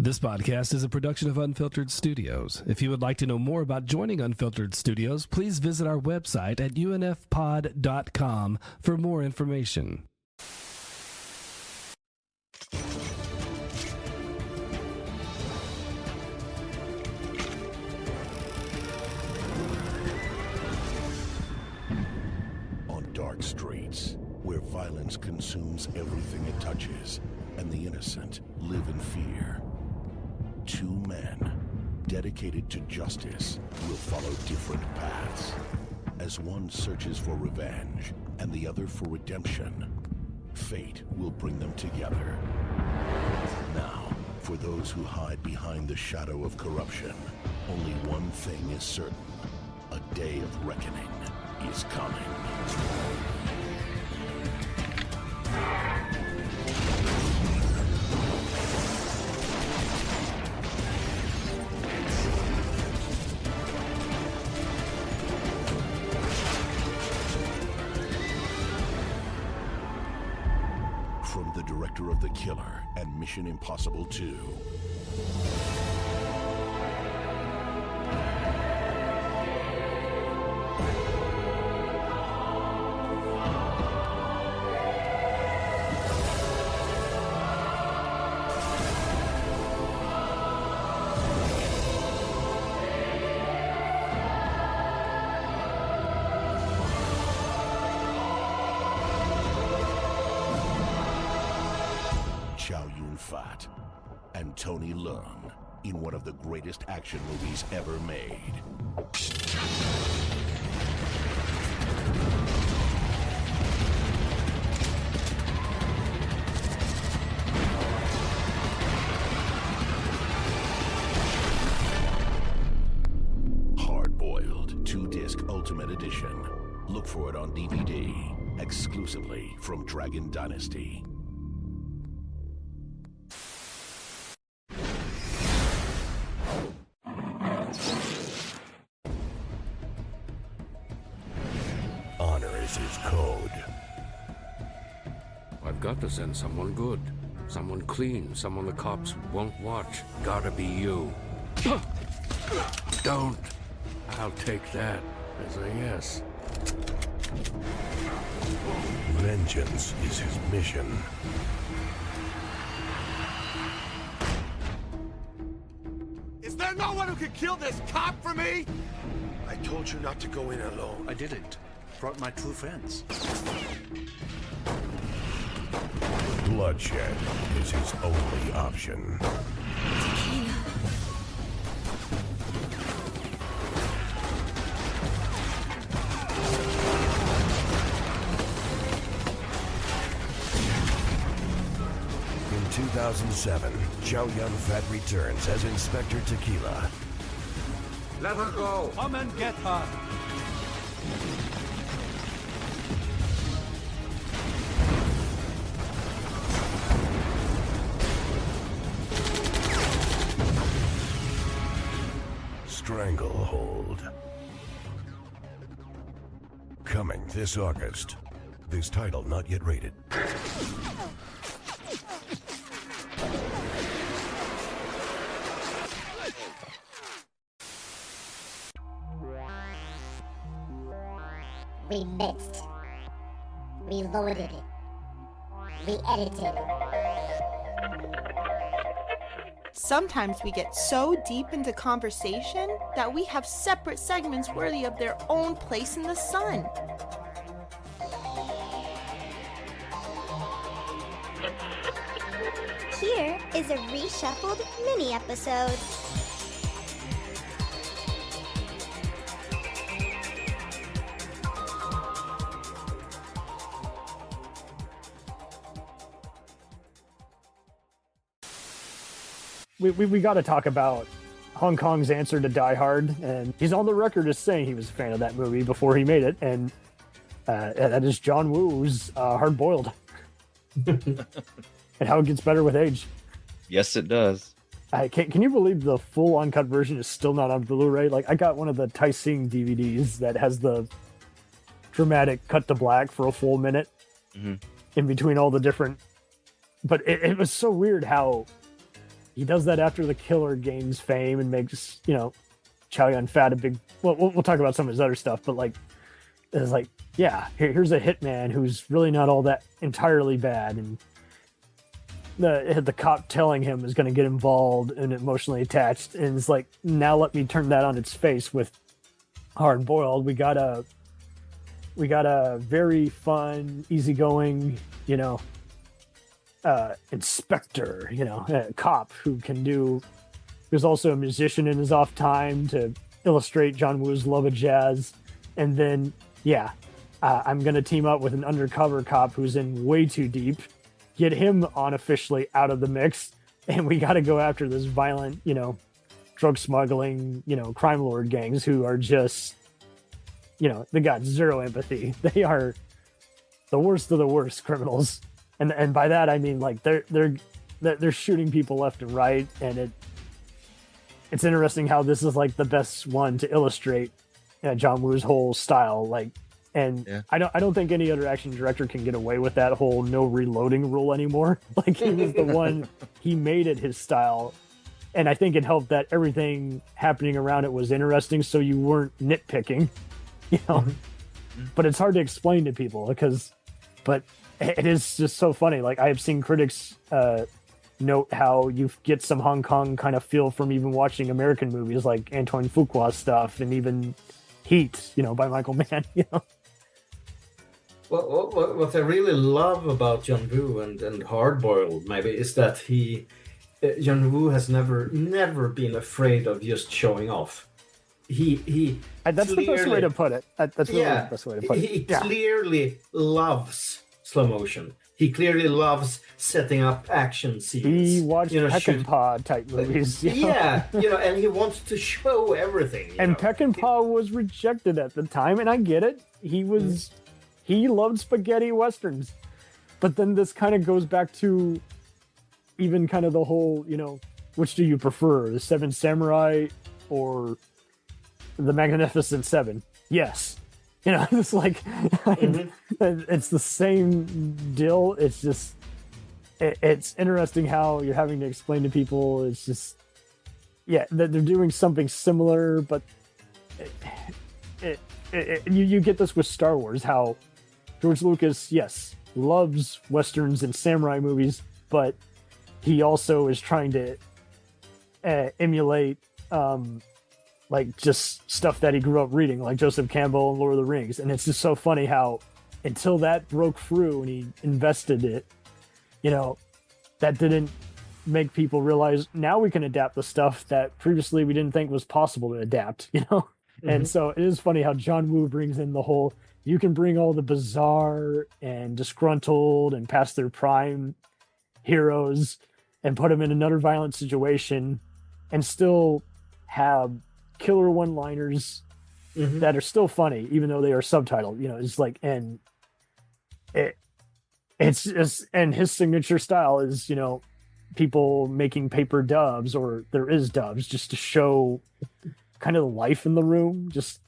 This podcast is a production of Unfiltered Studios. If you would like to know more about joining Unfiltered Studios, please visit our website at unfpod.com for more information. On dark streets, where violence consumes everything it touches, and the innocent live in fear, two men dedicated to justice will follow different paths. As one searches for revenge and the other for redemption, fate will bring them together. Now, for those who hide behind the shadow of corruption, only one thing is certain: a day of reckoning is coming. From the director of The Killer and Mission Impossible 2. Fat and Tony Leung in one of the greatest action movies ever made. Hard Boiled 2-disc Ultimate Edition. Look for it on DVD exclusively from Dragon Dynasty. His code. I've got to send someone good. Someone clean. Someone the cops won't watch. Gotta be you. Don't. I'll take that as a yes. Vengeance is his mission. Is there no one who can kill this cop for me? I told you not to go in alone. I didn't. Brought my true friends. Bloodshed is his only option. Tequila. In 2007, Chow Yun-Fat returns as Inspector Tequila. Let her go. Come and get her. Stranglehold. Coming this August. This title not yet rated. We mixed. We loaded it. We edited. Sometimes we get so deep into conversation that we have separate segments worthy of their own place in the sun. Here is a reshuffled mini episode. We got to talk about Hong Kong's answer to Die Hard, and he's on the record as saying he was a fan of that movie before he made it, and that is John Woo's Hard Boiled, and how it gets better with age. Yes, it does. Can you believe the full uncut version is still not on Blu-ray? Like, I got one of the Tai Sing DVDs that has the dramatic cut to black for a full minute in between all the different, but it was so weird how he does that after the killer gains fame and makes, Chow Yun-fat a big... Well, we'll talk about some of his other stuff, but like, it's like, yeah, here's a hitman who's really not all that entirely bad, and the cop telling him is going to get involved and emotionally attached, and it's like, now let me turn that on its face with Hard Boiled. We got a very fun, easygoing, inspector, a cop who's also a musician in his off time to illustrate John Woo's love of jazz. And then, I'm going to team up with an undercover cop who's in way too deep, get him unofficially out of the mix, and we got to go after this violent, drug smuggling, crime lord gangs who are just, they got zero empathy. They are the worst of the worst criminals. And by that, I mean, like, they're shooting people left and right, and it's interesting how this is like the best one to illustrate John Woo's whole style. Like, and yeah. I don't think any other action director can get away with that whole no reloading rule anymore. Like, he was the one, he made it his style. And I think it helped that everything happening around it was interesting, so you weren't nitpicking, But it's hard to explain to people but it is just so funny. Like, I have seen critics note how you get some Hong Kong kind of feel from even watching American movies like Antoine Fuqua stuff, and even Heat, by Michael Mann. Well, what I really love about John Woo and Hard Boiled maybe is that John Woo has never been afraid of just showing off. That's the best way to put it. That's really the best way to put it. He clearly loves slow motion. He clearly loves setting up action scenes. He watched Peckinpah type movies. Yeah, and he wants to show everything. And Peckinpah was rejected at the time, and I get it. He loved spaghetti westerns. But then this kind of goes back to even kind of the whole, which do you prefer, the Seven Samurai or the Magnificent Seven? Yes. It's like, it's the same deal. It's just, it's interesting how you're having to explain to people. It's just, that they're doing something similar, but you get this with Star Wars, how George Lucas, yes, loves westerns and samurai movies, but he also is trying to emulate like just stuff that he grew up reading, like Joseph Campbell and Lord of the Rings. And it's just so funny how until that broke through and he invested it, that didn't make people realize now we can adapt the stuff that previously we didn't think was possible to adapt, And so it is funny how John Woo brings in the whole, you can bring all the bizarre and disgruntled and past their prime heroes and put them in another violent situation and still have killer one-liners that are still funny, even though they are subtitled. It's like, and it's just, and his signature style is, people making paper dubs, or there is dubs, just to show kind of the life in the room. Just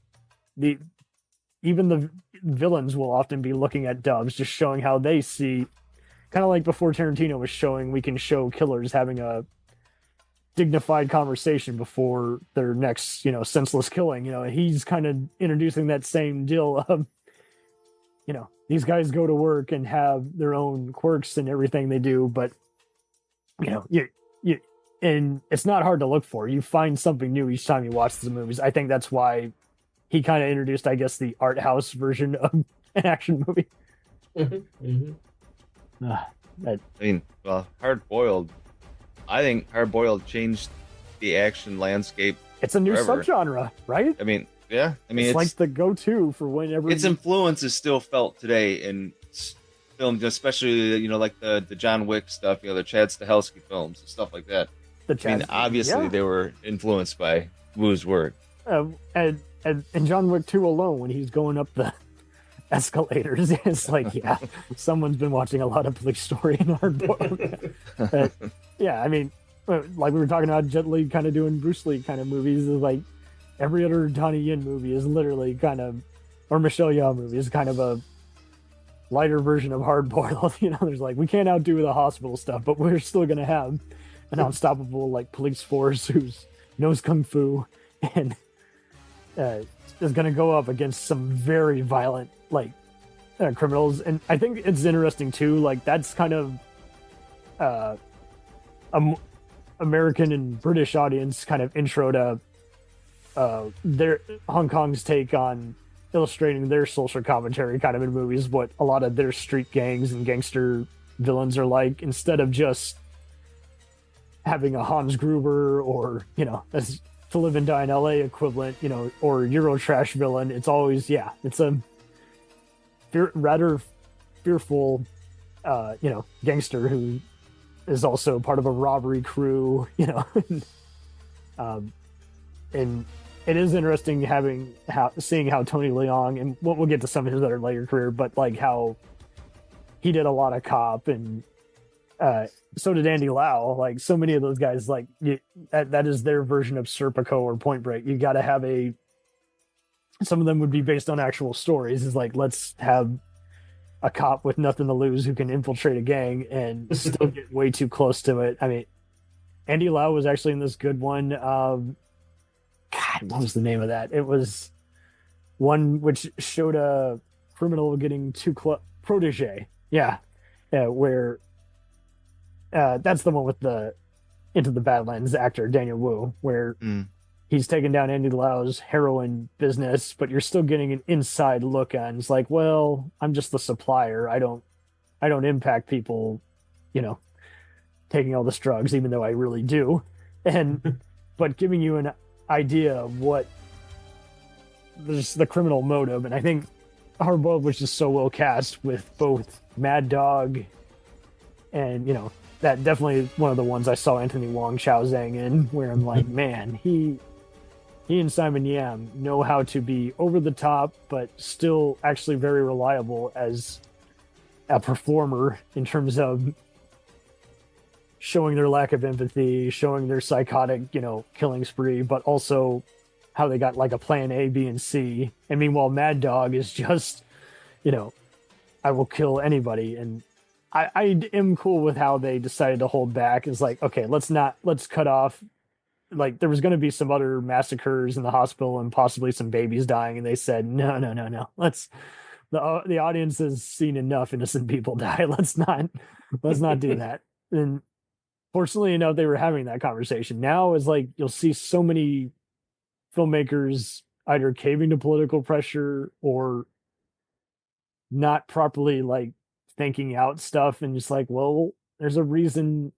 even the villains will often be looking at dubs, just showing how they see, kind of like before Tarantino was showing, we can show killers having a dignified conversation before their next, senseless killing. He's kind of introducing that same deal of, these guys go to work and have their own quirks and everything they do, but you and it's not hard to look for. You find something new each time you watch the movies. I think that's why he kind of introduced, I guess, the art house version of an action movie. Hard Boiled. I think Hard Boiled changed the action landscape. It's a new forever. Subgenre, right? It's like the go-to for whenever its influence is still felt today in films, especially like the John Wick stuff, the Chad Stahelski films and stuff like that. Obviously they were influenced by Woo's work. And John Wick 2 alone, when he's going up the escalators, it's like, someone's been watching a lot of Police Story and Hard Boiled. Like we were talking about Jet Li kind of doing Bruce Lee kind of movies, like every other Donnie Yen movie is literally kind of, or Michelle Yeoh movie is kind of a lighter version of Hard Boiled. There's like, we can't outdo the hospital stuff, but we're still going to have an unstoppable like police force who knows kung fu and is going to go up against some very violent like criminals. And I think it's interesting too, like that's kind of American and British audience kind of intro to their Hong Kong's take on illustrating their social commentary kind of in movies, what a lot of their street gangs and gangster villains are like, instead of just having a Hans Gruber or, you know, as To Live and Die in LA equivalent, you know, or Eurotrash villain. It's always, it's a rather fearful, you know, gangster who is also part of a robbery crew, you know. And it is interesting seeing how Tony Leung, and we'll get to some of his other later career, but like how he did a lot of cop, and so did Andy Lau. Like so many of those guys, like that is their version of Serpico or Point Break. You got to have some of them would be based on actual stories. Is like, let's have a cop with nothing to lose who can infiltrate a gang and still get way too close to it. I mean, Andy Lau was actually in this good one. God, what was the name of that? It was one which showed a criminal getting too close. Protege. Yeah, where that's the one with the Into the Badlands actor Daniel Wu, where he's taken down Andy Lau's heroin business, but you're still getting an inside look on. It's like, well, I'm just the supplier. I don't impact people, you know, taking all this drugs, even though I really do. And but giving you an idea of what there's the criminal motive. And I think Hard Boiled was just so well cast with both Mad Dog and, you know, that definitely one of the ones I saw Anthony Wong Chao Zhang in, where I'm like, man, he and Simon Yam know how to be over the top, but still actually very reliable as a performer in terms of showing their lack of empathy, showing their psychotic, you know, killing spree, but also how they got like a plan A, B, and C. And meanwhile, Mad Dog is just, you know, I will kill anybody. And I am cool with how they decided to hold back. It's like, okay, let's cut off. Like there was going to be some other massacres in the hospital and possibly some babies dying. And they said, no. The audience has seen enough innocent people die. Let's not do that. And fortunately enough, they were having that conversation. Now is like, you'll see so many filmmakers either caving to political pressure or not properly like thinking out stuff, and just like, well, there's a reason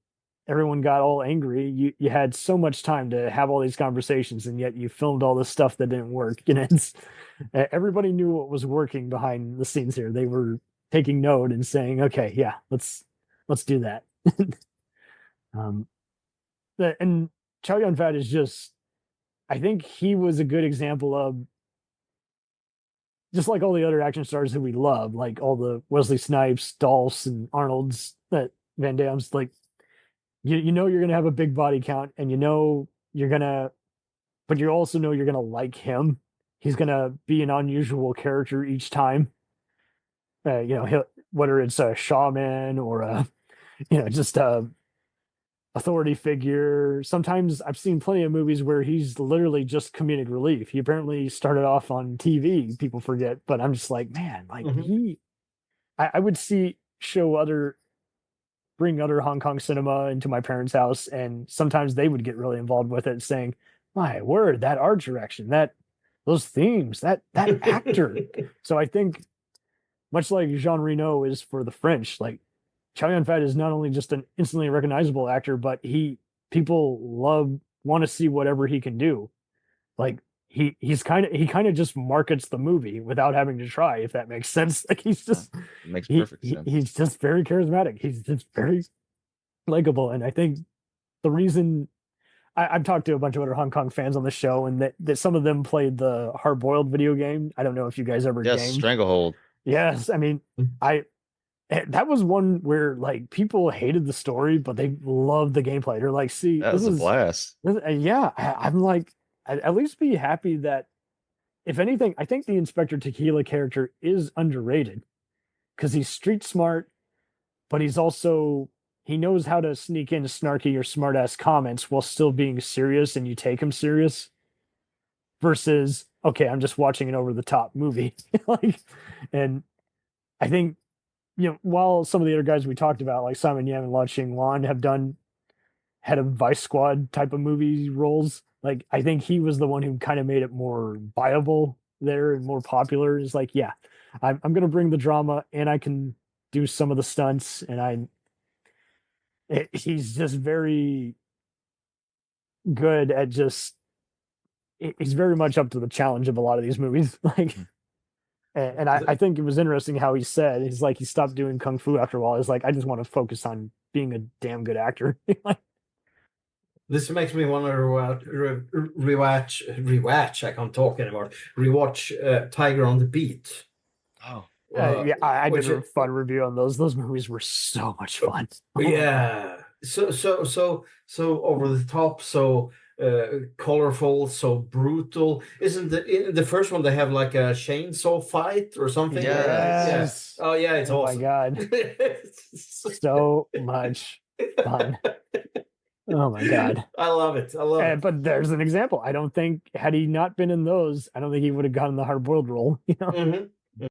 everyone got all angry. You had so much time to have all these conversations, and yet you filmed all this stuff that didn't work. And it's everybody knew what was working behind the scenes here. They were taking note and saying, okay, yeah, let's do that. And Chow Yun-fat is just, I think he was a good example of, just like all the other action stars who we love, like all the Wesley Snipes, Dolphs, and Arnolds, that Van Damme's, like, you know you're going to have a big body count, and you know you're going to, but you also know you're going to like him. He's going to be an unusual character each time. You know, whether it's a shaman or a, you know, just a authority figure. Sometimes I've seen plenty of movies where he's literally just comedic relief. He apparently started off on TV, people forget, but I'm just like, man, like I would bring other Hong Kong cinema into my parents' house, and sometimes they would get really involved with it, saying, my word, that art direction, those themes, that actor. So I think much like Jean Reno is for the French, like Chow Yun-fat is not only just an instantly recognizable actor, but people want to see whatever he can do. Like he kind of just markets the movie without having to try, if that makes sense. Like he's just makes perfect sense. He's just very charismatic. He's just very likable. And I think the reason I've talked to a bunch of other Hong Kong fans on the show, and that some of them played the Hard Boiled video game. I don't know if you guys ever gamed. Stranglehold. Yes, I mean, that was one where like people hated the story, but they loved the gameplay. They're like, see, that was a blast. Yeah, I'm like, I'd at least be happy that, if anything, I think the Inspector Tequila character is underrated because he's street smart, but he's also, he knows how to sneak in snarky or smart-ass comments while still being serious and you take him serious versus, okay, I'm just watching an over-the-top movie. And I think, while some of the other guys we talked about, like Simon Yam and Lao Ching Wan, have done head of Vice Squad type of movie roles, like, I think he was the one who kind of made it more viable there and more popular. Is like, yeah, I'm going to bring the drama and I can do some of the stunts, and he's just very good at he's very much up to the challenge of a lot of these movies. And I think it was interesting how he said, he's like, he stopped doing Kung Fu after a while. He's like, I just want to focus on being a damn good actor. This makes me want to rewatch. I can't talk anymore. Rewatch Tiger on the Beat. Oh, I did a fun review on those. Those movies were so much fun. Yeah, so over the top, so colorful, so brutal. Isn't in the first one they have like a chainsaw fight or something? Yes. Oh yeah, it's awesome. My God, so much fun. Oh my God, I love it. But there's an example. I don't think, had he not been in those, I don't think he would have gotten the hard-boiled role. Mm-hmm.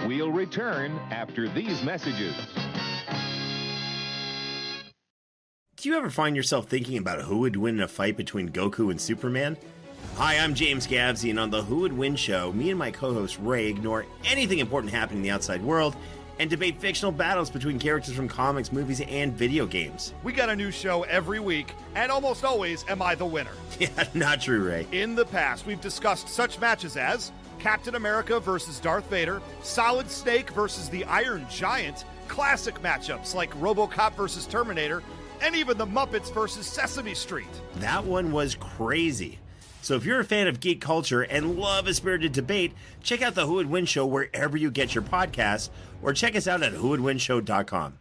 We'll return after these messages. Do you ever find yourself thinking about who would win in a fight between Goku and Superman? Hi, I'm James Gavsey, and on the Who Would Win show, me and my co-host Ray ignore anything important happening in the outside world and debate fictional battles between characters from comics, movies, and video games. We got a new show every week, and almost always am I the winner. Yeah, not true, Ray. In the past, we've discussed such matches as Captain America versus Darth Vader, Solid Snake versus the Iron Giant, classic matchups like RoboCop versus Terminator, and even the Muppets versus Sesame Street. That one was crazy. So if you're a fan of geek culture and love a spirited debate, check out the Who Would Win show wherever you get your podcasts, or check us out at whowouldwinshow.com.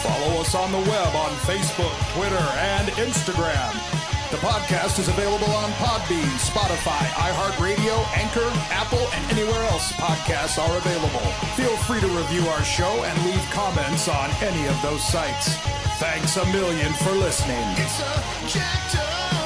Follow us on the web on Facebook, Twitter, and Instagram. The podcast is available on Podbean, Spotify, iHeartRadio, Anchor, Apple, and anywhere else podcasts are available. Feel free to review our show and leave comments on any of those sites. Thanks a million for listening. It's a jacked up